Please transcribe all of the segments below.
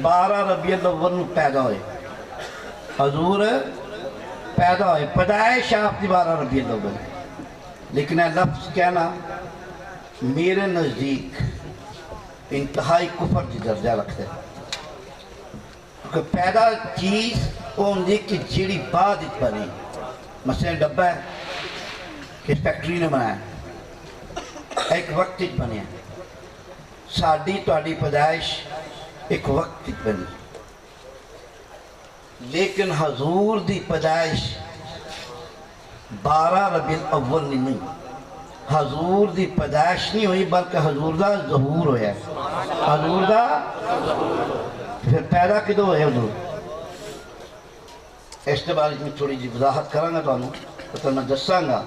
12 ربیع الاول نو پیدا ہوئے، حضور پیدا ہوئے، پیدائش آپ کی 12 ربیع الاول، لیکن یہ لفظ کہنا میرے نزدیک انتہائی کفر کی درجہ رکھتے ہیں، کیونکہ پیدا چیز وہ ہوندی کہ جیڑی بعد ات بنی، مثلا ڈبہ ہے کہ فیکٹری نے بنایا ایک وقت ات بنیا، ساڑی توڑی پیدائش ایک وقت ات بنی، لیکن حضور دی پیدائش 12 ربیع الاول نہیں، حضور دی پیدائش نہیں ہوئی بلکہ حضور دا ظہور ہویا ہے، حضور دا پھر پیدا کدو ہوئے حضور؟ اس کے بارے میں تھوڑی جی وضاحت کراں گا تو میں دساں گا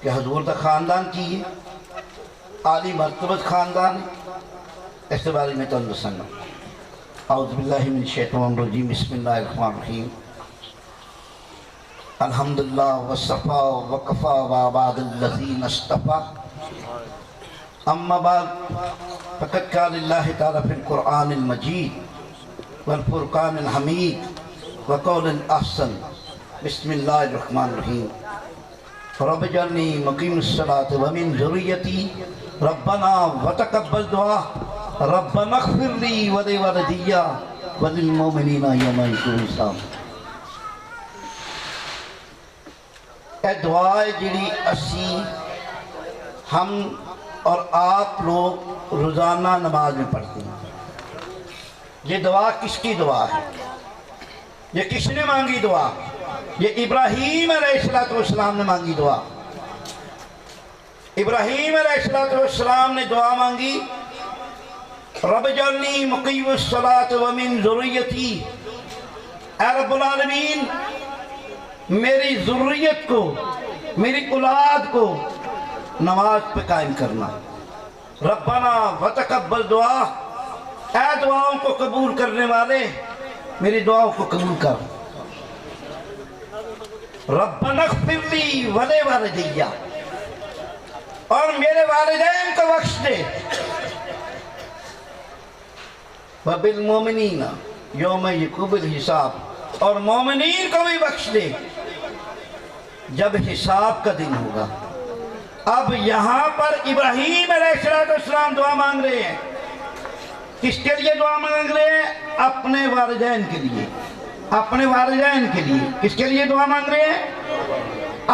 کہ حضور دا خاندان کی ہے، عالی مرتبت خاندان ہے، اس کے بارے میں دساں گا۔ اعوذ باللہ من الشیطان الرجیم، بسم اللہ الرحمن الرحیم، الحمدللہ والصفا وقفا وعباد الذین اصطفا، اما بعد فقد قال اللہ تعالی فی القرآن المجید والفرقان الحمید وقول الاحسن، بسم اللہ الرحمن الرحیم، رب اجعلنی مقیم الصلاۃ ومن ذریتی ربنا وتقبل دعا ربنا اغفر لی ولوالدی وللمؤمنین یوم یقوم الحساب۔ اے دعا جڑی اسی ہم اور آپ لوگ روزانہ نماز میں پڑھتے ہیں، یہ دعا کس کی دعا ہے؟ یہ کس نے مانگی دعا؟ یہ ابراہیم علیہ السلام نے مانگی دعا۔ ابراہیم علیہ السلام نے دعا مانگی، رب اجعلنی مقیم الصلاۃ ومن ذریتی، اے رب العالمین میری ذریت کو، میری اولاد کو نماز پہ قائم کرنا، ربنا وتقبل دعا، اے دعاؤں کو قبول کرنے والے میری دعاؤں کو قبول کر، ربنا اغفر لی ولوالدی، اور میرے والدین کو بخش دے، وبالمؤمنین یوم یقوم الحساب، اور مومنین کو بھی بخش دے جب حساب کا دن ہوگا۔ اب یہاں پر ابراہیم علیہ السلام دعا مانگ رہے ہیں، کس کے لیے دعا مانگ رہے ہیں؟ اپنے والدین کے لیے، اپنے والدین کے لیے۔ کس کے لیے دعا مانگ رہے ہیں؟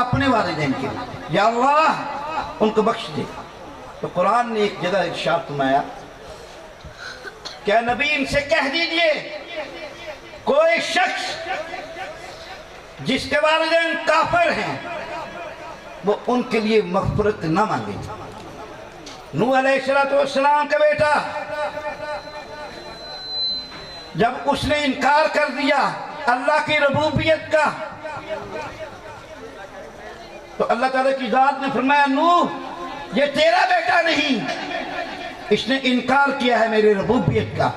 اپنے والدین کے لیے، یا اللہ ان کو بخش دے۔ تو قرآن نے ایک جگہ ارشاد فرمایا کہ نبی ان سے کہہ دیجئے کوئی شخص جس کے والدین کافر ہیں وہ ان کے لیے مغفرت نہ مانگے۔ نوح علیہ السلام کا بیٹا جب اس نے انکار کر دیا اللہ کی ربوبیت کا، تو اللہ تعالیٰ کی ذات نے فرمایا نوح یہ تیرا بیٹا نہیں، اس نے انکار کیا ہے میری ربوبیت کا،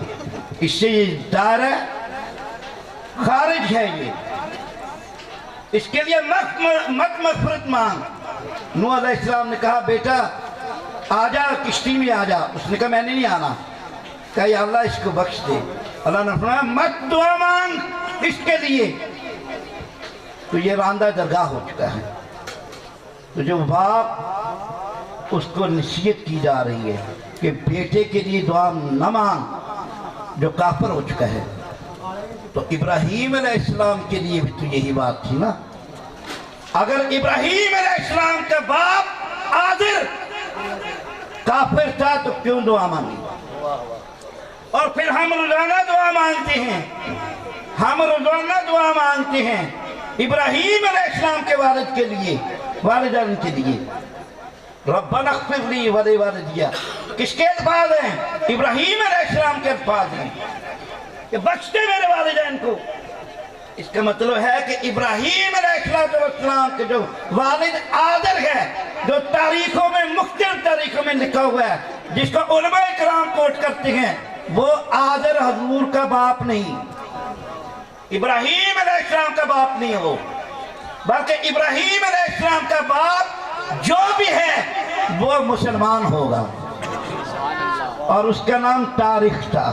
اس سے یہ دائرہ خارج ہے، یہ اس کے لیے مت مغفرت مانگ۔ نوح علیہ السلام نے کہا بیٹا آجا کشتی میں آجا، اس نے کہا میں نے نہیں آنا، کہا یا اللہ اس کو بخش دے۔ اللہ نے فرمایا مت دعا مانگ اس کے لیے، تو یہ راندہ درگاہ ہو چکا ہے۔ تو جو باپ اس کو نصیحت کی جا رہی ہے کہ بیٹے کے لیے دعا نہ مانگ جو کافر ہو چکا ہے، تو ابراہیم علیہ السلام کے لیے بھی تو یہی بات تھی نا۔ اگر ابراہیم علیہ السلام کا باپ آذر کافر تھا تو کیوں دعا مانگی؟ اور پھر ہم روزانہ دعا مانگتے ہیں، ہم روزانہ دعا مانگتے ہیں ابراہیم علیہ السلام کے والد کے لیے، والدین کے لیے، ربنا اغفر لی ولوالدی۔ کس کے الفاظ ہیں؟ ابراہیم علیہ السلام کے الفاظ ہیں کہ بخش دے میرے والدین کو۔ اس کا مطلب ہے کہ ابراہیم علیہ السلام کے جو والد آذر ہے، جو تاریخوں میں مختلف تاریخوں میں لکھا ہوا ہے، جس کو علماء کرام کوٹ کرتے ہیں، وہ آذر حضور کا باپ نہیں، ابراہیم علیہ السلام کا باپ نہیں ہو، بلکہ ابراہیم علیہ السلام کا باپ جو بھی ہے وہ مسلمان ہوگا، اور اس کا نام تاریخ تھا۔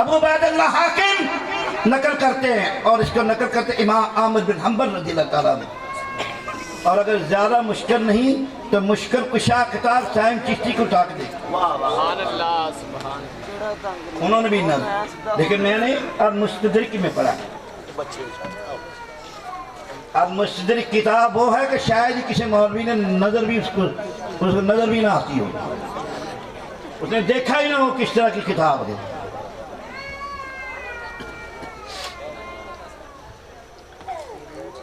ابو عبید اللہ حاکم نقل کرتے ہیں اور اس کو نقل کرتے ہیں امام احمد بن حنبل رضی اللہ تعالیٰ عنہ۔ اور اگر زیادہ مشکل نہیں تو مشکل کشا کتاب سائن چشتی کو ٹاک دے، سبحان اللہ سبحان انہوں نے بھی نظر، لیکن میں نے المستدرک میں پڑھا۔ المستدرک کتاب وہ ہے کہ شاید ہی کسی مولوی نے نظر بھی اس کو نظر بھی نہ آتی ہو، اس نے دیکھا ہی نہ ہو کس طرح کی کتاب ہے۔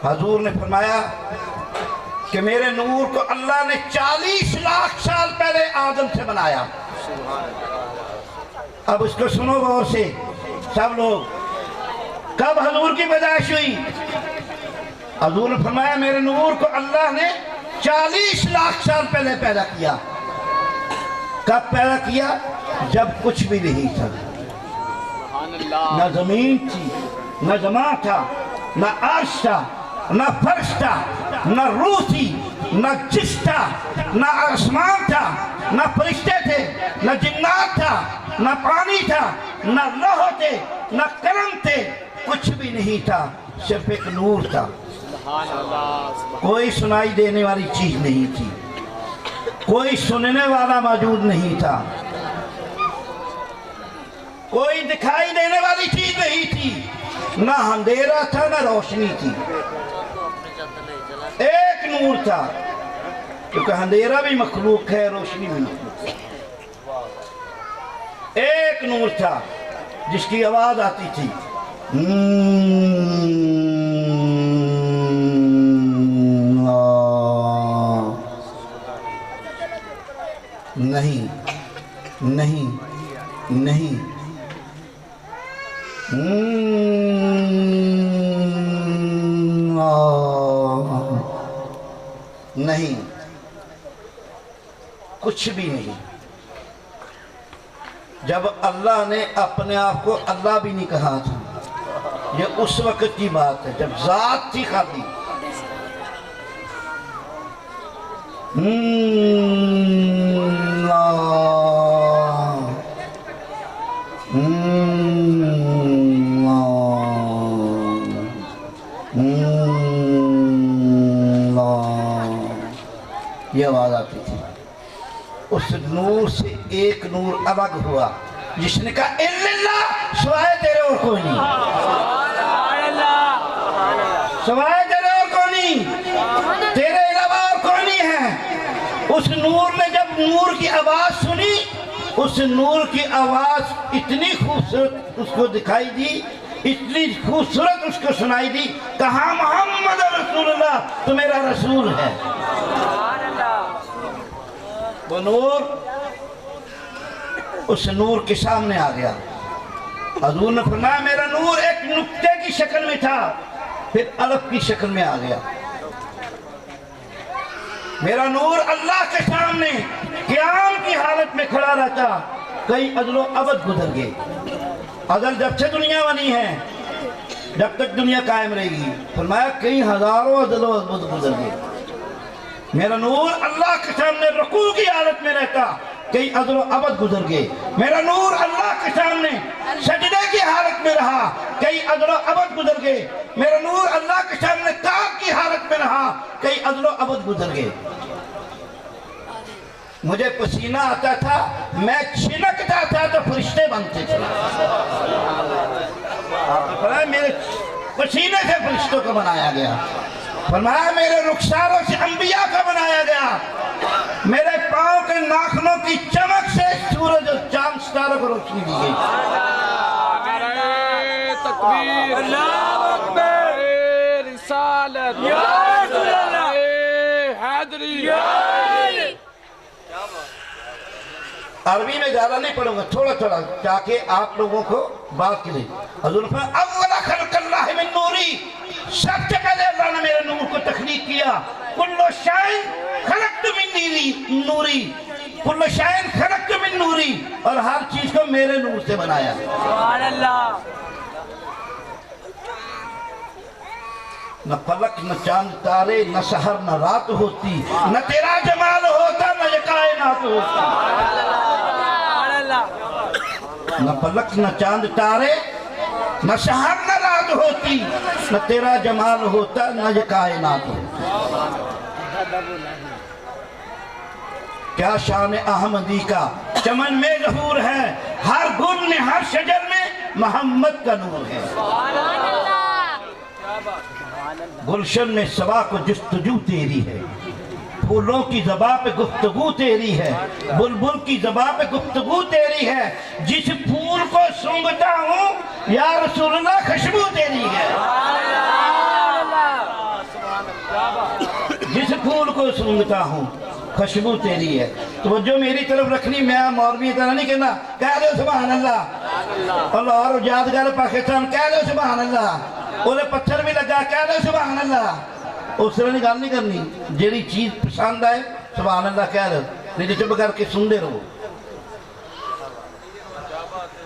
حضور نے فرمایا کہ میرے نور کو اللہ نے 40 لاکھ سال پہلے آدم سے بنایا۔ اب اس کو سنو غور سے سب لوگ، کب حضور کی پیدائش ہوئی؟ حضور نے فرمایا میرے نور کو اللہ نے 40 لاکھ سال پہلے پیدا کیا۔ کب پیدا کیا؟ جب کچھ بھی نہیں تھا، نہ زمین تھی، نہ زمان تھا، نہ عرش تھا، نہ فرش تھا، نہ روح تھی، نہ جسم تھا، نہ آسمان تھا، نہ فرشتے تھے، نہ جنات تھا، نہ پانی تھا، نہ لوح تھے، نہ قلم تھے، کچھ بھی نہیں تھا، صرف ایک نور تھا۔ کوئی سنائی دینے والی چیز نہیں تھی، کوئی سننے والا موجود نہیں تھا، کوئی دکھائی دینے والی چیز نہیں تھی، نہ اندھیرا تھا نہ روشنی تھی، ایک نور تھا، کیونکہ اندھیرا بھی مخلوق ہے، روشنی بھی مخلوق ہے۔ ایک نور تھا جس کی آواز آتی تھی نہیں نہیں نہیں نہیں، کچھ بھی نہیں۔ جب اللہ نے اپنے آپ کو اللہ بھی نہیں کہا تھا، یہ اس وقت کی بات ہے جب ذات تھی خالی۔ یہ آواز آتی تھی، اس نور سے ایک نور الگ ہوا جس نے کہا الا اللہ، سوائے تیرے اور کوئی نہیں، سوائے تیرے اور کوئی نہیں، تیرے علاوہ اور کوئی نہیں ہے۔ اس نور نے جب نور کی آواز سنی، اس نور کی آواز اتنی خوبصورت اس کو دکھائی دی، اتنی خوبصورت اس کو سنائی دی، کہا محمد رسول اللہ، تو میرا رسول ہے۔ وہ نور اس نور کے سامنے آ گیا۔ حضور نے فرمایا میرا نور ایک نقطے کی شکل میں تھا، پھر الف کی شکل میں آ گیا۔ میرا نور اللہ کے سامنے قیام کی حالت میں کھڑا رہتا، کئی ازل و ابد گزر گئے۔ ازل جب سے دنیا بنی ہے، جب تک دنیا قائم رہے گی، فرمایا کئی ہزاروں ازل و ابد گزر گئے۔ میرا نور اللہ کے سامنے رکوع کی حالت میں رہتا، کئی ازل و ابد گزر گئے۔ میرا نور اللہ کے سامنے سجدے کی حالت میں رہا، کئی ازل و ابد گزر گئے۔ میرا نور اللہ کے سامنے قیام کی حالت میں رہا، کئی ازل و ابد گزر گئے۔ مجھے پسینہ آتا تھا، میں چھنکتا تھا تو فرشتے بنتے تھے۔ آپ نے فرمایا میرے پسینے سے فرشتوں کو بنایا گیا، فرمایا میرے رخساروں سے انبیاء کا بنایا گیا، میرے پاؤں کے ناخنوں کی چمک سے سورج اور چاند ستاروں کو روشنی دی گئی۔ تکبیر، اللہ اکبر، رسالت، حیدری۔ عربی میں زیادہ نہیں پڑھوں گا، تھوڑا تھوڑا تاکہ آپ لوگوں کو بات کے لئے۔ حضور نے فرمایا اول خلق اللہ من نوری، سب سے پہلے اللہ نے میرے نور کو تخلیق کیا۔ کل شیء خلقت من نوری، کل شیء خلقت من نوری، اور ہر چیز کو میرے نور سے بنایا۔ سبحان اللہ۔ نہ فلک نہ چاند تارے، نہ سحر نہ رات ہوتی، نہ تیرا جمال ہوتا، نہ یہ کائنات ہوتی۔ نہ پلک نہ چاند تارے، نہ شہر نہ رات ہوتی، نہ تیرا جمال ہوتا، نہ یہ کائنات ہوتی۔ کیا شان احمدی کا چمن میں ظہور ہے، ہر گل میں ہر شجر میں محمد کا نور ہے۔ گلشن میں صبا کو جستجو تیری ہے، پھولوں کی زباں پہ گفتگو تیری ہے، بلبل کی زباں پہ گفتگو تیری ہے، جس پھول کو سونگھتا ہوں یا رسول اللہ خوشبو تیری ہے۔ جس پھول کو سونگھتا ہوں خوشبو تیری ہے۔ توجہ میری طرف رکھنی، میں مولوی طرح نہیں کہنا، کہہ دو سبحان اللہ، اور لاہور یادگار پاکستان کہہ دو سبحان اللہ، اوہ پتھر بھی لگا کہہ دو سبحان اللہ۔ اس طرح گل نہیں کرنی، جیڑی چیز پسند آئے سبحان اللہ کہہ دو، نہیں تو چپ کر کے سندے رہو،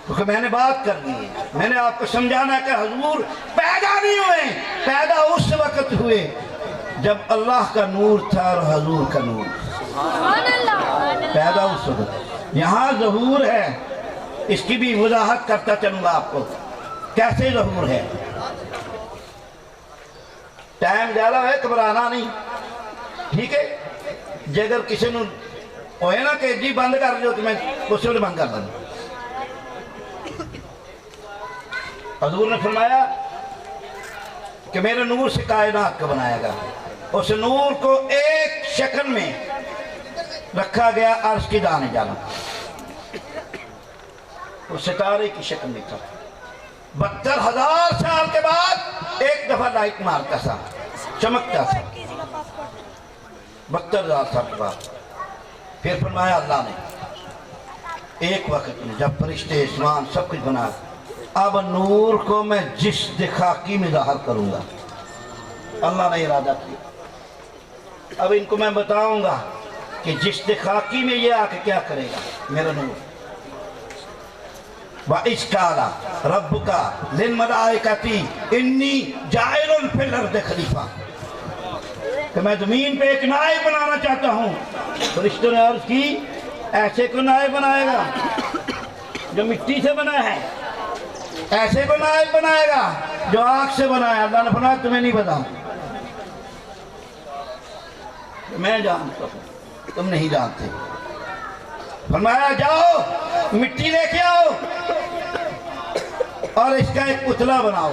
کیونکہ میں نے بات کرنی ہے۔ میں نے آپ کو سمجھانا ہے کہ حضور پیدا نہیں ہوئے، پیدا اس وقت ہوئے جب اللہ کا نور تھا اور حضور کا نور تھا، پیدا اس وقت۔ یہاں ظہور ہے، اس کی بھی وضاحت کرتا چلوں گا آپ کو کیسے ظہور ہے۔ ٹائم زیادہ ہے، گھبرانا نہیں، ٹھیک ہے؟ جے اگر کسی نے ہوئے نا کہ جی بند کر دو تو میں اس وقت بند کر دوں۔ حضور نے فرمایا کہ میرے نور سے کائنات کو بنایا گا، اس نور کو ایک شکل میں رکھا گیا، عرش کی دانے جانا، وہ ستارے کی شکل میں تھا۔ 72,000 سال کے بعد ایک دفعہ لائٹ مارتا تھا، چمکتا تھا، 72,000 سال کے بعد۔ پھر فرمایا اللہ نے ایک وقت میں جب فرشتے اسمان سب کچھ بنا، اب نور کو میں جس خاکی میں ظاہر کروں گا۔ اللہ نے ارادہ کیا، اب ان کو میں بتاؤں گا کہ جس خاکی میں یہ آ کے کیا کرے گا میرا نور۔ وَإِذْ قَالَ رَبُّكَ لِلْمَلَائِكَةِ إِنِّي جَاعِلٌ فِي الْأَرْضِ خلیفہ، کہ میں زمین پہ ایک نائب بنانا چاہتا ہوں۔ فرشتوں نے عرض کی ایسے کو نائب بنائے گا جو مٹی سے بنا ہے، ایسے کو نائب بنائے گا جو آگ سے بنا ہے۔ اللہ نے فرمایا تمہیں نہیں بتاؤں، میں جانتا ہوں تم نہیں جانتے۔ فرمایا جاؤ مٹی لے کے آؤ اور اس کا ایک پتلا بناؤ۔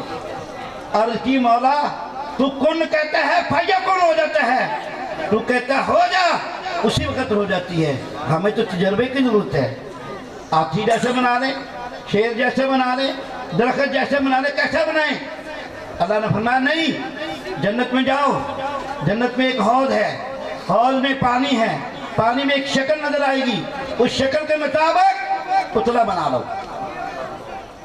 عرض کی مولا تو کن کہتا ہے فیکن ہو جاتا ہے، تو کہتا ہو جا اسی وقت ہو جاتی ہے۔ ہمیں تو تجربے کی ضرورت ہے، ہاتھی جیسے بنا لیں، شیر جیسے بنا لیں، درخت جیسے بنا لیں، کیسے بنائیں؟ اللہ نے فرمایا نہیں، جنت میں جاؤ، جنت میں ایک حوض ہے، حوض میں پانی ہے، پانی میں ایک شکل نظر آئے گی، اس شکل کے مطابق پتلا بنا لو۔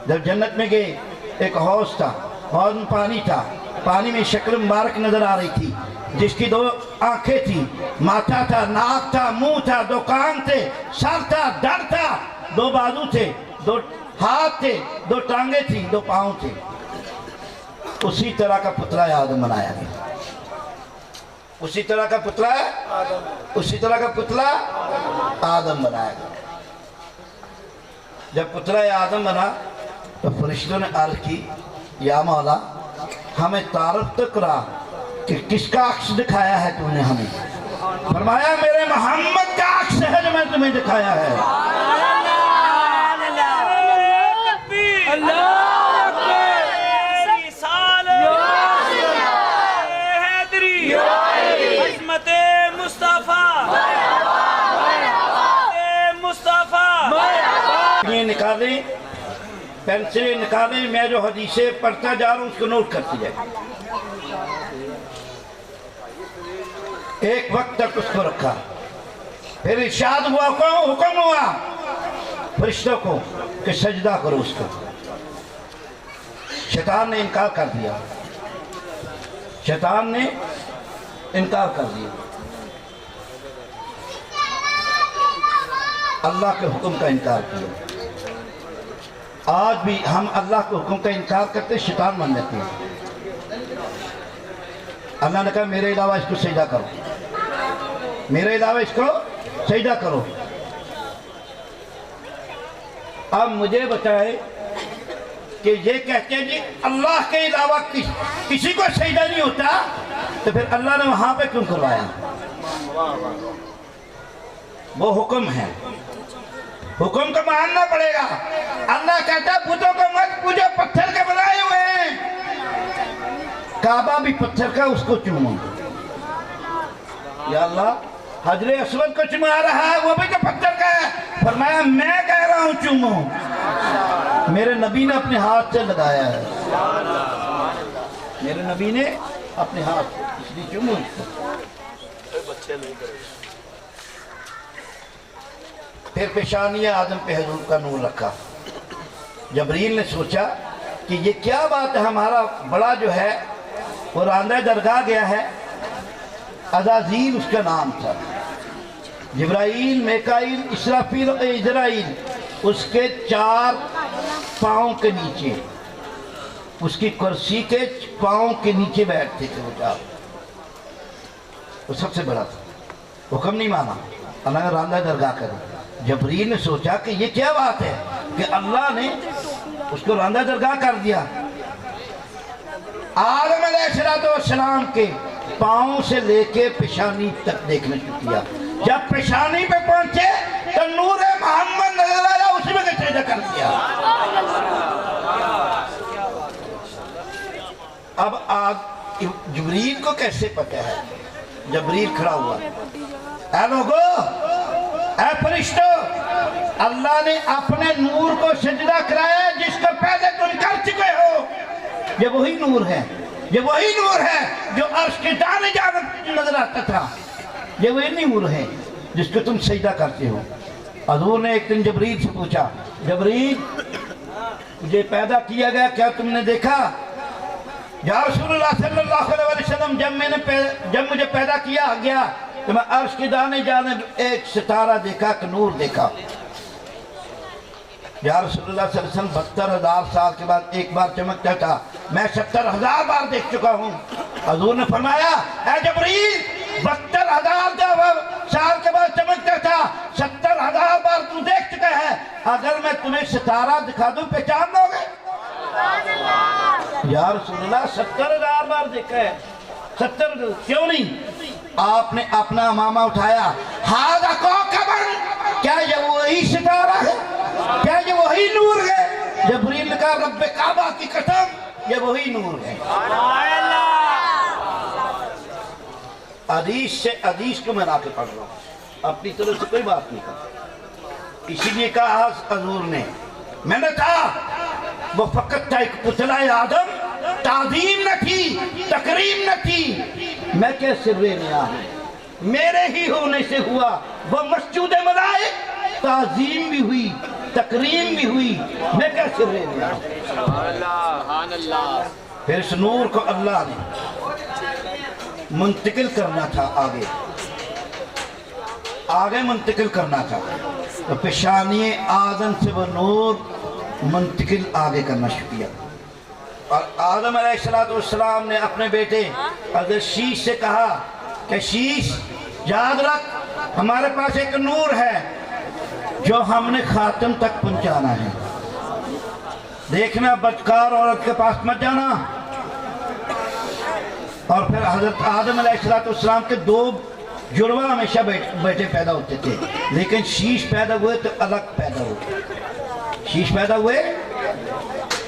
جب جنت میں گئے ایک حوض تھا، حوض میں پانی تھا، پانی میں شکل مبارک نظر آ رہی تھی، جس کی 2 آنکھیں تھی، ماتھا تھا، ناک تھا، منہ تھا، 2 کان تھے، سر تھا، دھڑ تھا، 2 بازو تھے، 2 ہاتھ تھے، 2 ٹانگیں تھیں، 2 پاؤں تھے۔ اسی طرح کا پتلا آدم بنایا گیا، اسی طرح کا پتلا آدم بنایا گیا۔ جب پتلا آدم بنا تو فرشتوں نے عرض کی یا مولا ہمیں تعارف تو کرا کہ کس کا عکس دکھایا ہے تم نے ہمیں؟ فرمایا میرے محمد کا عکس ہے جو میں تمہیں دکھایا ہے۔ یہ نکالیں، پینسلیں نکالیں، میں جو حدیثیں پڑھتا جا رہا ہوں اس کو نوٹ کرتی جائے۔ ایک وقت تک اس کو رکھا، پھر ارشاد ہوا، حکم ہوا فرشتوں کو کہ سجدہ کرو اس کو۔ شیطان نے انکار کر دیا، شیطان نے انکار کر دیا، اللہ کے حکم کا انکار کیا۔ آج بھی ہم اللہ کے حکم کا انکار کرتے شیطان بن جاتے ہیں۔ اللہ نے کہا میرے علاوہ اس کو سجدہ کرو، میرے علاوہ اس کو سجدہ کرو۔ اب مجھے بتائے کہ یہ کہتے ہیں جی اللہ کے علاوہ کسی کو سجدہ نہیں ہوتا، تو پھر اللہ نے وہاں پہ کیوں کروایا؟ وہ حکم ہے، حکم کو ماننا پڑے گا۔ اللہ کہتا ہے بتوں کو مت پوجو، پتھر کے بنائے ہوئے ہیں۔ کعبہ بھی پتھر کا، اس کو چومو۔ یا اللہ حجر اسود کو چما رہا ہے، وہ بھی تو پتھر کا ہے۔ فرمایا میں کہہ رہا ہوں چومو، میرے نبی نے اپنے ہاتھ سے لگایا ہے، میرے نبی نے اپنے ہاتھ سے، اس لیے چومو۔ پھر پیشانی آدم پہ حضور کا نور رکھا۔ جبریل نے سوچا کہ یہ کیا بات ہے، ہمارا بڑا جو ہے وہ راندہ درگاہ گیا ہے۔ عزازیل اس کا نام تھا، جبرائیل، میکائیل، اسرافیل اور عزرائیل اس کے 4 پاؤں کے نیچے، اس کی کرسی کے پاؤں کے نیچے بیٹھتے تھے وہ 4۔ وہ سب سے بڑا تھا، حکم نہیں مانا، اللہ نے راندہ درگاہ کر دیا۔ جبریل نے سوچا کہ یہ کیا بات ہے کہ اللہ نے اس کو راندہ درگاہ کر دیا۔ آدم علیہ السلام کے پاؤں سے لے کے پیشانی تک دیکھنا شروع کیا۔ جب پیشانی پہ پہنچے تو نور محمد نظر آیا، اسی میں سجدہ کر دیا۔ اب جبریل کو کیسے پتہ ہے؟ جبریل کھڑا ہوا، اے لوگو، اے فرشتو، اللہ نے اپنے نور کو سجدہ کرایا جس کو پہلے تم کر چکے ہو۔ یہ وہی نور ہے، یہ وہی نور ہے جو عرش کے دانے جانب نظر آتا تھا، یہ وہی نور ہے جس کو تم سجدہ کرتے ہو۔ حضور نے ایک دن جبریل سے پوچھا، جبریل مجھے پیدا کیا گیا، کیا تم نے دیکھا؟ یا رسول اللہ صلی اللہ علیہ وسلم، جب مجھے پیدا کیا گیا تو میں عرش کے دانے جانب ایک ستارہ دیکھا، ایک نور دیکھا۔ یا رسول اللہ صلی اللہ علیہ وسلم 72,000 سال کے بعد ایک بار چمکتا تھا، میں 70,000 بار دیکھ چکا ہوں۔ حضور نے فرمایا، اے جبریل، 72,000 سال کے بعد چمکتا تھا، 70,000 بار تو دیکھ چکا ہے، اگر میں تمہیں ستارہ دکھا دوں پہچان لو گے؟ یا رسول اللہ 70,000 بار دیکھا ہے، 70 کیوں نہیں؟ آپ نے اپنا امامہ اٹھایا، ہاذا کوکبن، کیا یہ وہی ستارہ ہے؟ کیا یہ وہی نور ہے؟ جبریل نے کہا رب کعبہ کی قسم یہ وہی نور ہے۔ حدیث کو میں لا کے پڑھ رہا ہوں، اپنی طرف سے کوئی بات نہیں کرتا۔ اسی لیے کہا حضور نے، میں نے کہا وہ فقط تھا ایک پتلا آدم، تعظیم نہ تھی، تکریم نہ تھی، میں کیسے نیا ہوں، میرے ہی ہونے سے ہوا۔ وہ مسجود ملائک، تعظیم بھی ہوئی، تکریم بھی ہوئی، میں کیسے نیا ہوں۔ پھر اس نور کو اللہ نے منتقل کرنا تھا، آگے منتقل کرنا تھا، تو پیشانی آدم سے وہ نور منتقل آگے کرنا شروع کیا۔ اور آدم علیہ السلام نے اپنے بیٹے حضرت شیش سے کہا کہ شیش یاد رکھ، ہمارے پاس ایک نور ہے جو ہم نے خاتم تک پہنچانا ہے، دیکھنا بدکار عورت کے پاس مت جانا۔ اور پھر حضرت آدم علیہ السلام کے 2 جڑواں ہمیشہ بیٹے پیدا ہوتے تھے، لیکن شیش پیدا ہوئے تو الگ پیدا ہوئے، شیش پیدا ہوئے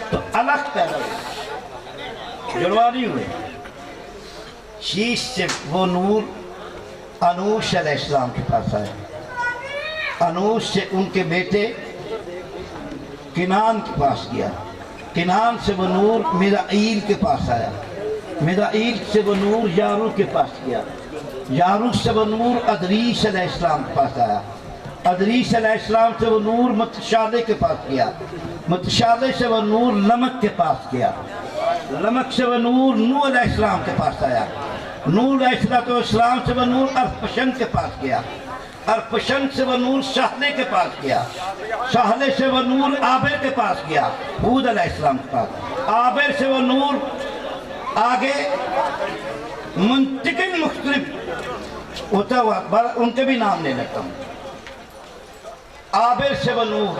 تو الگ پیدا ہوئے، جڑواں نہیں ہوئے۔ شیش سے وہ نور انوش علیہ السلام کے پاس آیا، انوش سے ان کے بیٹے کنان کے پاس گیا، کنان سے وہ نور میرائیل کے پاس آیا، میرائیل سے وہ نور یارو کے پاس گیا، یارو سے وہ نور ادریس علیہ السلام کے پاس آیا، ادریس علیہ السلام سے وہ نور متشالہ کے پاس گیا، متشالہ سے وہ نور لمک کے پاس گیا، لمک سے وہ نور نوح علیہ السلام کے پاس آیا، نوح علیہ السلام سے وہ نور ارفشن کے پاس گیا، ارفشن سے وہ نور شہلے کے پاس گیا، شہلے سے وہ نور آبر کے پاس گیا، ہود علیہ السلام کے پاس، آبر سے وہ نور آگے منتقل مختلف ہوتا ہوا، ان کے بھی نام لے لیتا ہوں۔ آبر سے وہ نور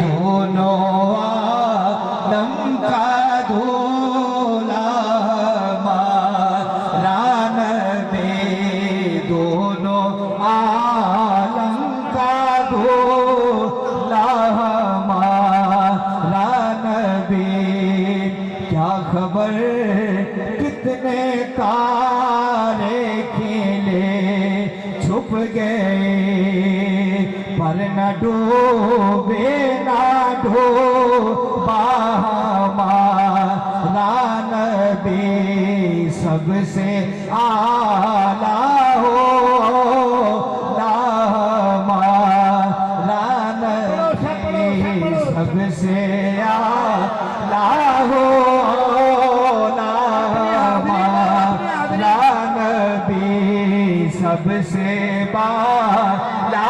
دونوں عالم کا دھولا ہمارا نبی دونوں عالم کا دھولا ہمارا نبی کیا خبر کتنے تارے کھلے چھپ گئے پر نہ ڈوبے نہ ڈوبا ہمارا نبی سب سے اعلیٰ ہو ہمارا نبی سب سے اعلیٰ ہو سب سے بالا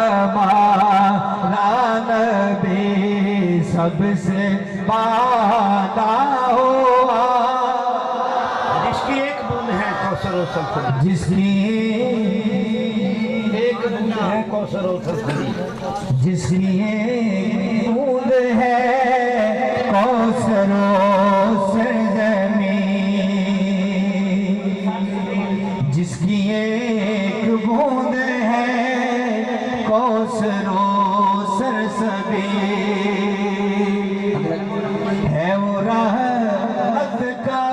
ہمارا نبی سب سے بالا جس کی ایک بوند ہے کوثر و سلسلہ جس کی ایک بوند ہے کوثر و سلسلہ جس کی ایک بوند ہے کوثر و سرزمین جس کی ایک بوند ہے کوثر و سرزمین ہے وہ رحمت کا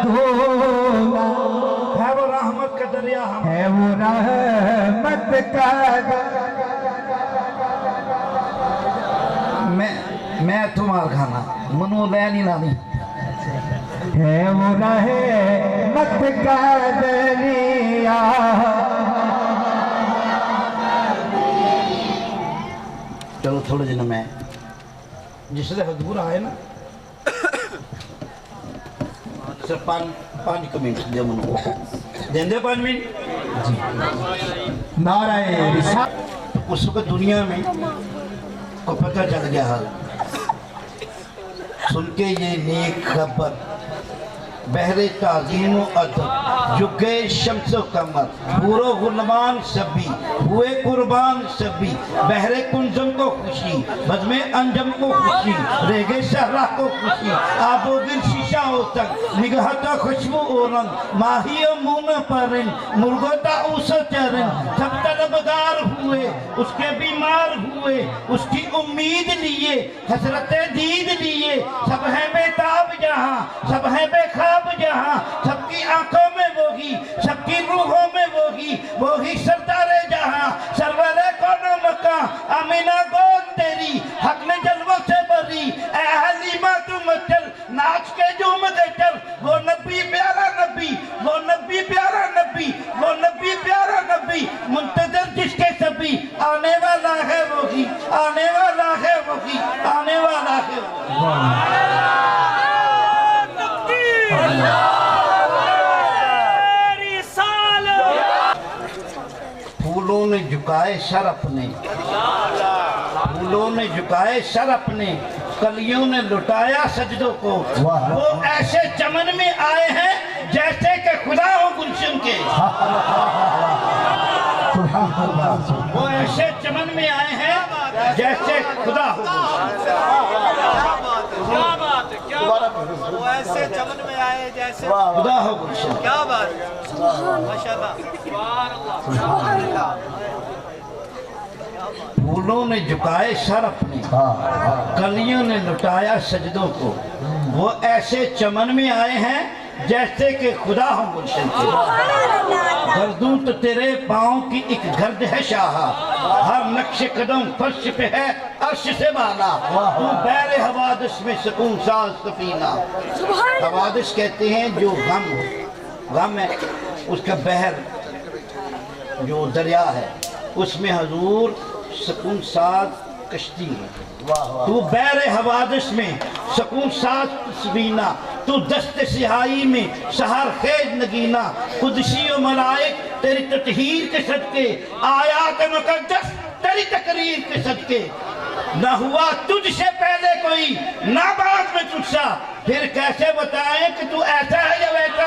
دھولا ہے وہ رحمت کا دریا ہے وہ رحمت کا میں تمہار کھانا منو لینی نانی ہے وہ رحمت کا دریا چلو تھوڑے دن میں جس سے حضور آئے نا صرف پانچ منٹ دے منو دیں دے 5 منٹ نعرہ رسالت اس وقت دنیا میں کو پتہ چل گیا حال سن کے یہ نیک خبر بحر تعظیم و ادب جھکے شمس و قمر حور و غلمان سبھی ہوئے قربان سبھی بحر کنزم کو خوشی بزم انجم کو خوشی ریگے صحرا کو خوشی آب و گل شیشہ ہو تک نگہتا خوشبو و رنگ ماہی و مون پرن مرغوتا اوس و چرن سب طلبگار ہوئے اس کے بیمار ہوئے اس کی امید لیے حسرت دید لیے سب ہیں بے تاب جہاں سب ہیں بے خواب جہاں سب کی آنکھوں میں وہی سب کی روحوں میں وہی سردار جہاں سرور کون و مکان آمینہ گود تیری حق نے جلووں سے بری اے حلیمہ تو مچل ناچ کے جھوم کے چل وہ نبی پیارا نبی وہ نبی پیارا نبی وہ نبی پیارا نبی منتظر جس کے سبھی آنے والا ہے وہی آنے والا ہے وہی آنے والا ہے وہی پھولوں نے جھکائے سر اپنے پھولوں نے جھکائے سر اپنے کلیوں نے لٹایا سجدوں کو وہ ایسے چمن میں آئے ہیں جیسے کہ خدا ہو گلشن کے وہ ایسے چمن میں آئے ہیں جیسے خدا ہو وہ ایسے چمن میں آئے جیسے خدا ہو گلشن کیا بات ماشاءاللہ پھولوں نے جھکائے سر اپنے کلیوں نے لٹایا سجدوں کو وہ ایسے چمن میں آئے ہیں جیسے کہ خدا ہو گلشن کے گردوں تو تیرے پاؤں کی ایک گرد ہے شاہا ہر نقش قدم فرش پہ ہے عرش سے بالا تو بحر حوادث میں سکون ساز سفینہ حوادث کہتے ہیں جو غم ہے اس کا بحر جو دریا ہے اس میں حضور سکون ساز کشتی ہے تو بحر حوادث میں سکون ساز سفینہ تو دست سیاہی میں سحر خیز نگینہ قدسی و ملائک تیری تطہیر کے صدقے آیات مقدس تیری تقریر کے صدقے نہ ہوا تجھ سے پہلے کوئی نہ بعد میں تجھ سا پھر کیسے بتائیں کہ تو ایسا ہے یا ویسا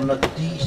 29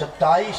27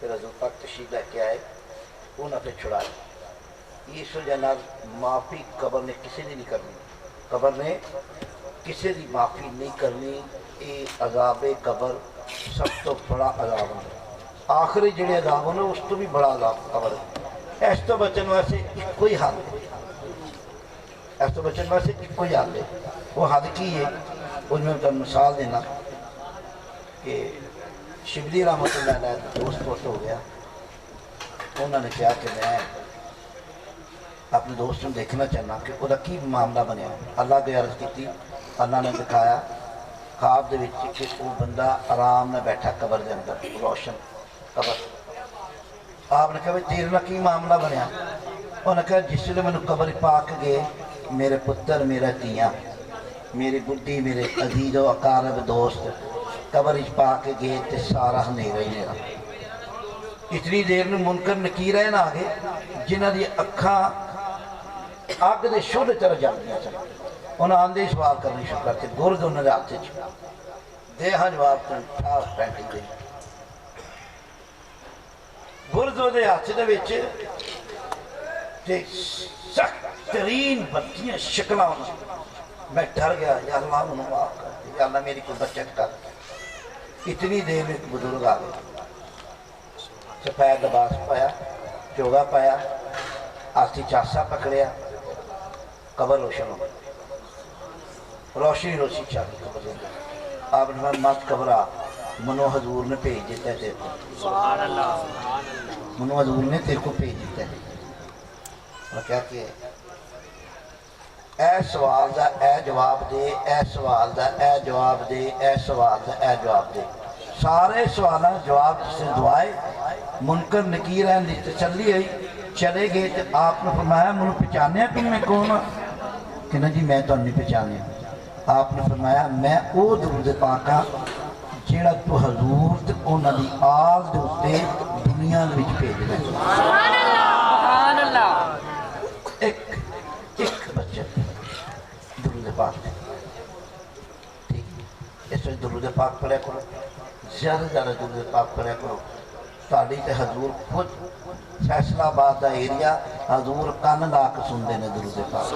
پھر حضور پاک تشریف لے کے آئے انہوں نے چھڑائے. اس وجہ نال معافی قبر نے کسی نے نہیں کرنی. قبر نے کسی دی معافی نہیں کرنی. یہ عذاب قبر سب تو بڑا عذاب ہے. آخری جڑے عذاب ہونے اس تو بھی بڑا عذاب قبر ہے. اس تو بچن واسطے ایک ہی حل ہے. اس تو بچن واسطے ایک ہی حل ہے. وہ حد کی ہے اس میں تم مثال دینا کہ شبلی رحمت اللہ علیہ دوست پوت ہو گیا. انہوں نے کہا کہ میں اپنے دوست کو دیکھنا چاہنا کہ وہ کی معاملہ بنیا. اللہ کے عرض کی اللہ نے دکھایا خواب دے وچ کہ وہ بندہ آرام نہ بیٹھا قبر دے اندر روشن قبر. آپ نے کہا بھائی تیرے نال کی معاملہ بنیا. انہوں نے کہا جس ویلے مینوں قبر پا کے گئے میرے پتر میرا تیاں میری بڈھی میرے عزیز و اقارب دوست قبر پا کے گئے تے سارا ہنیرا ہی میرا. اتنی دیر میں منکر نکیر ہے نہ آگے جنہ دی اکھاں اگ دے شعلے طرح جل گیا چل. انہوں آندے سوال کرنے شروع کرتے گرد انہوں نے ہاتھ دے ہاں جواب ٹھاس پینٹی گئی. گرد دے ہاتھ دے وچ سخت ترین بچیاں شکلاں ہونا. میں ڈر گیا یا اللہ انہوں معاف کر دے یا اللہ میری کوئی بچت کر. اتنی دیر میں ایک بزرگ آ گئے. سفید لباس پایا چوگا پایا آستی چاسا پکڑیا. قبر روشن ہو روشنی روشنی چاہیے قبر دے. آپ نے مت گھبرا منو حضور نے بھیج دیتا ہے تیرے کو. منو حضور نے تیرے کو بھیج دیتا ہے. اور کیا کہ اے سوال دا اے جواب دے اے سوال دا اے جواب دے اے سوال دا اے جواب دے. سارے سوالاں جواب سے دعائے منکر نکیر ہیں تسلی ہوئی. چلے گئے تو آپ نے فرمایا منو پہچانیا تم میں کون ہوں؟ کہ نا جی میں تو نہیں پہچانیا. آپ نے فرمایا میں او درود پاک ہاں جیڑا تو حضور تے انہاں دی آل دے اوتے دنیا دے وچ بھیجنا ہے. سبحان اللہ. ایک بچہ درود پاک ٹھیک اس وقت درود پاک پڑھیا کرو. زیادہ زیادہ درود پاک پڑھیا کرو. تاڑی تے حضور خود فیصلہ آباد دا ایریا حضور کن لا کے سندے نے درود پاک.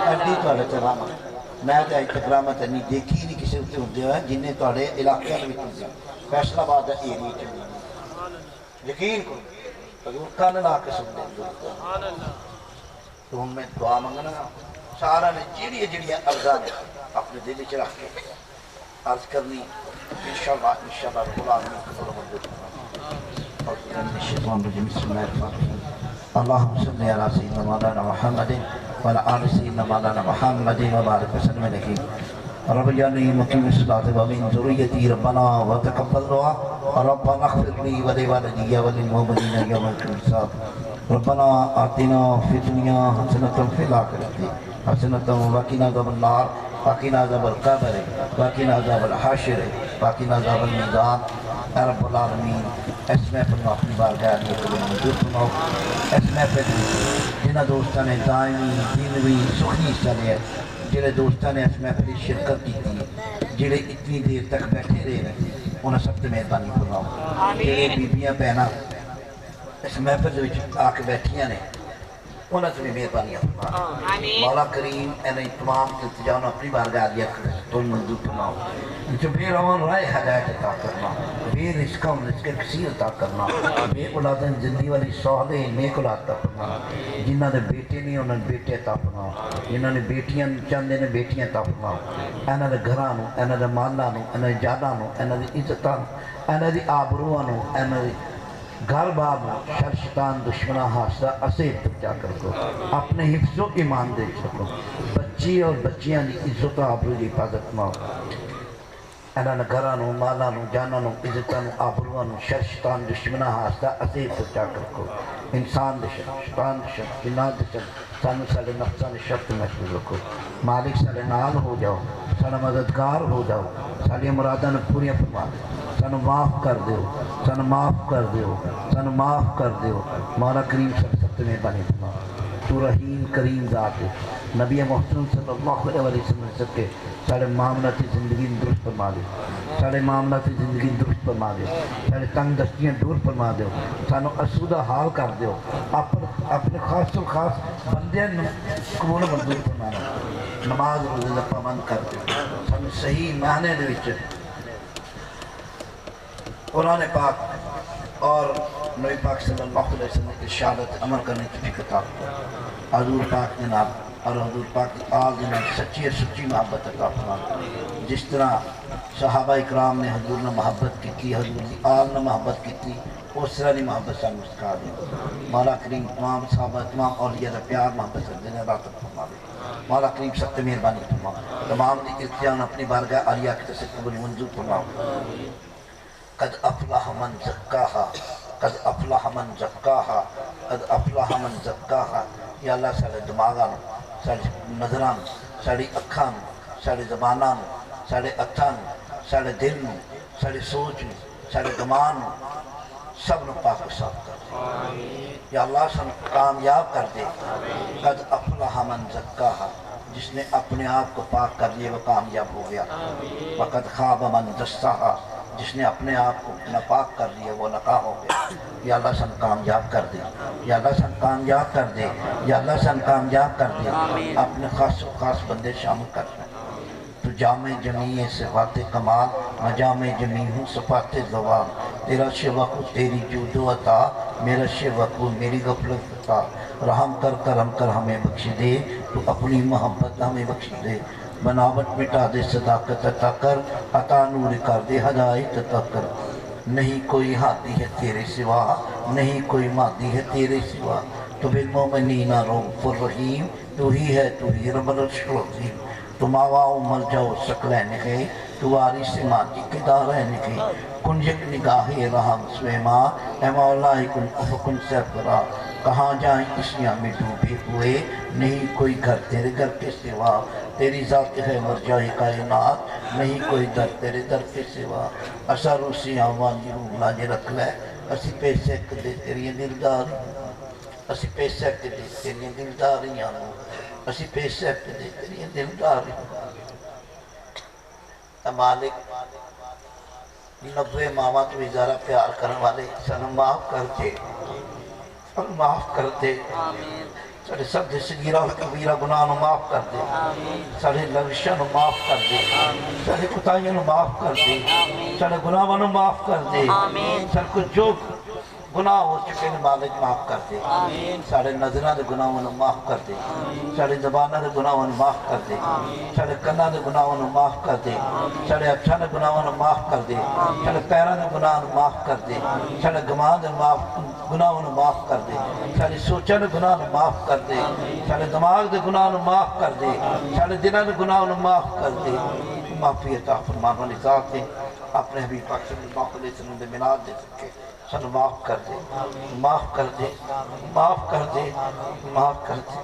ایڈی تواڈے تے رحمت میں تے اج تک رحمت نہیں دیکھی نہیں کسی اتنے ہوندے ہوئے جنہیں تواڈے علاقے وچ ہوندے. فیصلہ آباد دا ایریا چ یقین کرو حضور کن لا کے سندے نے درود پاک. تو ہوں میں دعا منگنا سارا نے جڑیاں عرضاں نے اپنے دل وچ رکھ کے عرض کرنی انشاءاللہ رب العالمین قبول منظور بسم اللہ الرحمن الرحیم. اللہم صلی علی سیدنا مولانا محمد وعلی آل سیدنا مولانا محمد وبارک وسلم علیہ. رب جعلنی مقیم الصلاۃ ومن ذریتی ربنا وتقبل دعا ربنا اغفر لی ولوالدی وللمؤمنین یوم الحساب. ربنا آتنا فی الدنیا حسنۃ وفی الآخرۃ حسنۃ وقنا عذاب النار وقنا عذاب القبر وقنا عذاب الحشر وقنا عذاب المیزان. اے رب العالمین اس محفل میں اپنی بارگاہ میں قبول منظور فرماؤ. اس محفل جنہ دوستوں نے دائمی دینوی سخنی حصہ لیا جڑے دوستوں نے اس محفل شرکت کی تھی جڑے اتنی دیر تک بیٹھے رہے انہیں سب سے مہربانی فرماؤ. جڑے بیبیاں بہناں اس محفل آ کے بیٹھیاں نے انہیں سے بھی مہربانیاں فرما. مولا کریم انہیں تمام التجاؤں اپنی بارگاہ دیا تو منظور فرماؤ. جو بے روان رائے ہدایت عطا کرنا بے رزقہ رزق کثیر عطا کرنا بے اولادن زندگی والی صالح نیک اولاد عطا فرما. جنہاں نے بیٹے نہیں انہوں نے بیٹے عطا فرما. جنہاں نے بیٹیاں چاہتے نے بیٹیاں عطا فرما. انہاں دے گھراں نوں انہاں دے مالاں نوں انہاں دی جاداں نوں انہاں دی عزتاں نوں انہاں دی آبروآں نوں انہاں دی گھر بار شر شیطان دشمنہ حادثہ اسے بچا کر کو اپنے حفظ و ایمان دے سکو. بچی اور بچیاں دی عزت و آبرو دی حفاظت ماؤ. انہاں نے گھراں نوں مالاں نوں جاناں نوں عزتاں نوں آبروآں نوں شر شیطان دشمنہ حادثہ اسے بچا کر کو. انسان دے شر شیطان دے شر جنات دے شر سانو سارے نفساں دے شر تو محفوظ رکھو. مالک سارے نال ہو جاؤ سارا مددگار ہو جاؤ ساری مراداں نوں پوریاں فرما دے. سانو معاف کر دیو سانو معاف کر دیو سانو معاف کر دیو. مولا کریم سب سے مہربانی فرما. تو رحیم کریم ذات ہے نبی محترم صلی اللہ علیہ وسلم سب کے سارے معاملات زندگی درست فرما دے سارے معاملات زندگی درست فرما دے سارے تنگ دستیاں دور فرما دے سانو اسودہ حال کر دے اپنے خاص و خاص بندے قبول منظور فرما دے نماز روزے دا پابند کر دے سانو صحیح معنی دے وچ قرآن پاک اور نبی پاک صلی اللہ علیہ وسلم کی شہادت عمل کرنے کی فکر حضور پاک جناب اور حضور پاک کی آل جناب سچی اور سچی محبت عطا فرما جس طرح صحابہ اکرام نے حضور نے محبت کی تھی حضور کی آل نے محبت کی تھی اس طرح کی محبت سے مسکا دی مولا کریم تمام صحابہ تمام اولیاء کا پیار محبت سے دن رات فرما دے مولا کریم سب مہربانی فرما تمام کی ارتیان اپنی بارگاہ عالیہ کی طرف سے قبول منظور فرما قد افلح من زکاها قد افلح من زکاها قد افلح من زکاها یا اللہ سارے دماغاں سارے نظراں ساری اکھاں سارے زباناں سارے ہتھاں سارے دل سارے سوچ سارے گمان سب نو پاک صاف کر دے یا اللہ سن کامیاب کر دے قد افلح من زکاها جس نے اپنے آپ کو پاک کر لیا وہ کامیاب ہو گیا وقد خاب من دساها جس نے اپنے آپ کو ناپاک کر لیا وہ ناکام ہو گیا یا اللہ سن کامیاب کر دے یا اللہ سن کامیاب کر دے یا اللہ سن کامیاب کر دے اپنے خاص و خاص بندے شامل کر دے تو جامع جمیع صفات کمال میں جامع جمیع ہوں صفات زوال تیرا شوق تیری جود و عطا میرا شوق میری غفلت عطا رحم کر کرم کر ہمیں بخش دے تو اپنی محبت ہمیں بخش دے بناوٹ مٹا دے صداقت عطا کر عطا نور کر دے ہدایت عطا کر نہیں کوئی ہادی ہے تیرے سوا نہیں کوئی مادی ہے تیرے سوا تو بالمومنین رؤوف الرحیم تو ہی ہے تو ہی رب العرش العظیم تو ماواؤ مر جاؤ سکلین ہے تو وارث ماجی کے دارین ہے کن یک نگاہ رحم سویما اے مولا کن افقن سرفرا کہاں جائیں کشیاں میں ڈوبے ہوئے نہیں کوئی گھر تیرے گھر کے سوا تیری ذات ہے مرجع کائنات نہیں کوئی در تیرے در کے سوا اثر اسی آوان جی روح لاج رکھ لے اسی پیسے دے تیری دلداری اسی پیسے دے تیری دلداریاں اسی پیسے دے تیری دلداری اے مالک 90 ماما تو ازارہ پیار کرنے والے سنم معاف کر دے اور معاف کر دے سارے سب صغیرہ و کبیرہ گناہ نو معاف کر دے سارے لغشہ نو معاف کر دے سارے کتائیوں نو معاف کر دے سارے گناہ نو معاف کر دے سارے کو جو گناہ ہو چکے نے مالک معاف کر دے سارے نظرہ دے گناہ نو معاف کر دے سارے زبانہ دے گناہ نو معاف کر دے سارے کنہ دے گناہ نو معاف کر دے سارے اچھا دے گناہ نو معاف کر دے سارے پیرہ دے گناہ نو معاف کر دے سارے گماہ دے گناہ نو معاف کر دے سارے سوچہ دے گناہ نو معاف کر دے سارے دماغ دے گناہ نو معاف کر دے سارے دلہ دے گناہ نو معاف کر دے معافی عطا فرمان والی ذات دے اپنے حبیب پاک صلی اللہ علیہ وسلم دے ملاد دے سکے سن معاف کر دے معاف کر دے معاف کر دے معاف کر دے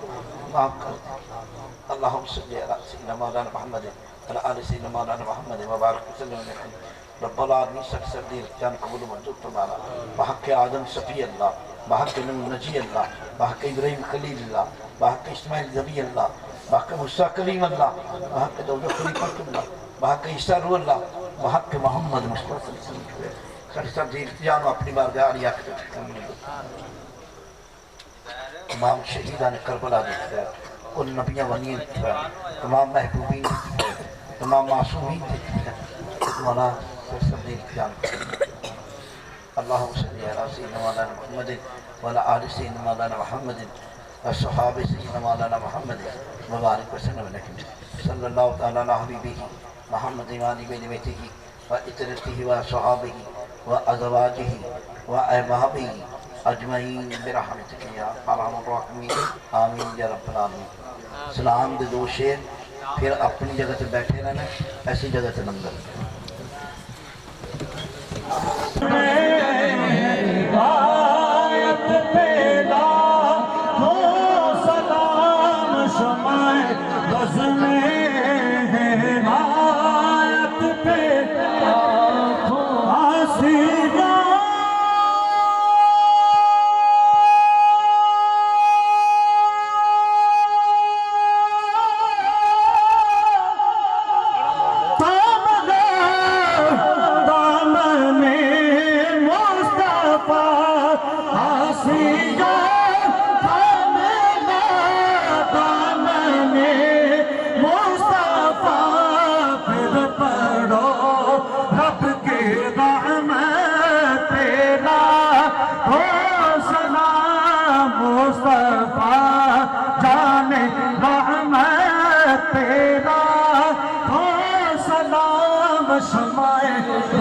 معاف کر دے اللہم صلی علی سیدنا مولانا محمد علی آل سیدنا مولانا محمد مبارک وسلم علیہ رب العالمین سک سردیر جان قبول منظور فرمانا بحق آدم صفی اللہ بحق نجی اللہ بحق ابراہیم خلیل اللہ بحق اسماعیل ذبی اللہ بحق موسیٰ کلیم اللہ بحق دولہ خلیفۃ اللہ بحق عیسیٰ روح اللہ بحق محمد مصطفیٰ صلی اللہ علیہ وسلم سارے سب دیر جانو اپنی بارگاہ عالیہ کی طرف تمام شہیدان کربلا دیکھ رہا ان نبیان ونین دیکھ رہا تمام محبوبین دیکھ رہا تمام معصومین دیکھ رہا مولا سب دیر جانو اللہم صلی علی سیدنا مولانا محمد وعلی آل سیدنا مولانا محمد والصحاب سیدنا مولانا محمد مبارک وسلم علیکم صلی اللہ تعالی علی حبیبہ محمد وآلہ بیتہ وإترته وصحابه وأزواجه وأحبابه أجمعين برحمتك يا أرحم الراحمين آمین یا رب العالمین سلام دے دو شیر پھر اپنی جگہ سے بیٹھے رہنا ایسی جگہ سے لنگر آیت پیدا ہو سلام شمع غزل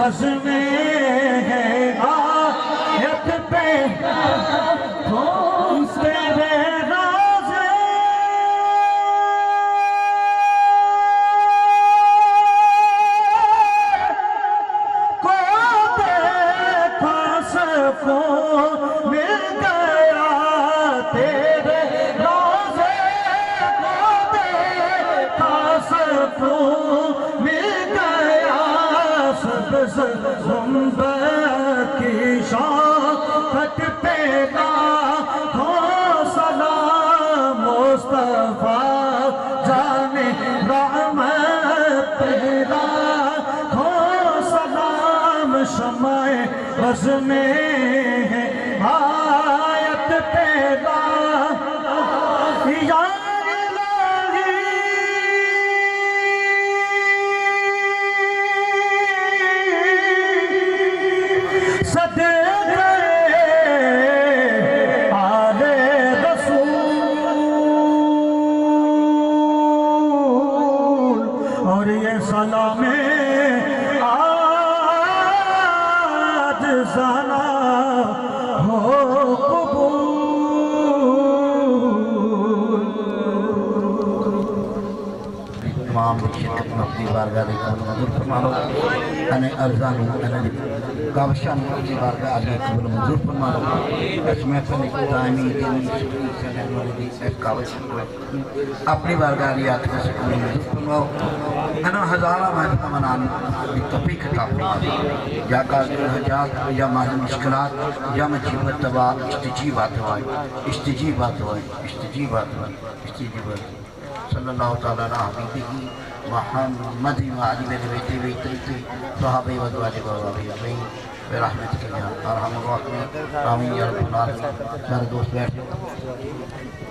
بس میں ہے آیت پہ تیرے راز کو دیکھا سکوں مل گیا تیرے راز کو دیکھا سکوں مل گیا سبز گنبد کی شوکت پیدا ہو سلام مصطفیٰ جان رحمت پیدا ہو سلام شمع بز میں ہے آیت پیدا یا الہی صدقے آل رسول اور یہ سلام آج زنا ہو قبول تمام شرکت میں اپنی بارگاہ قبول منظور فرماؤ انے ارزان انے کاوشان اپنی بارگاہ علی قبول منظور فرماؤ اس محفل دائمی دین شکری سنہ والدی اس کاوشان کو اپنی بارگاہ علی قبول منظور فرماؤ انا ہزارہ محفل منان توفیق عطا فرماؤ یا قاضی الحاجات یا ماہی مشکلات یا مجیبت دوا استجیبات ہوئے استجیبات ہوئے استجیبات ہوئے استجیبات صلی اللہ تعالیٰ علیہ حبیبی محمد و علی بیتی بیتی صحابی و دوالے و ربی عبی برحمت کے لئے ارحم الراحمین آمین یا رب العالمین سارے دوست بیٹھ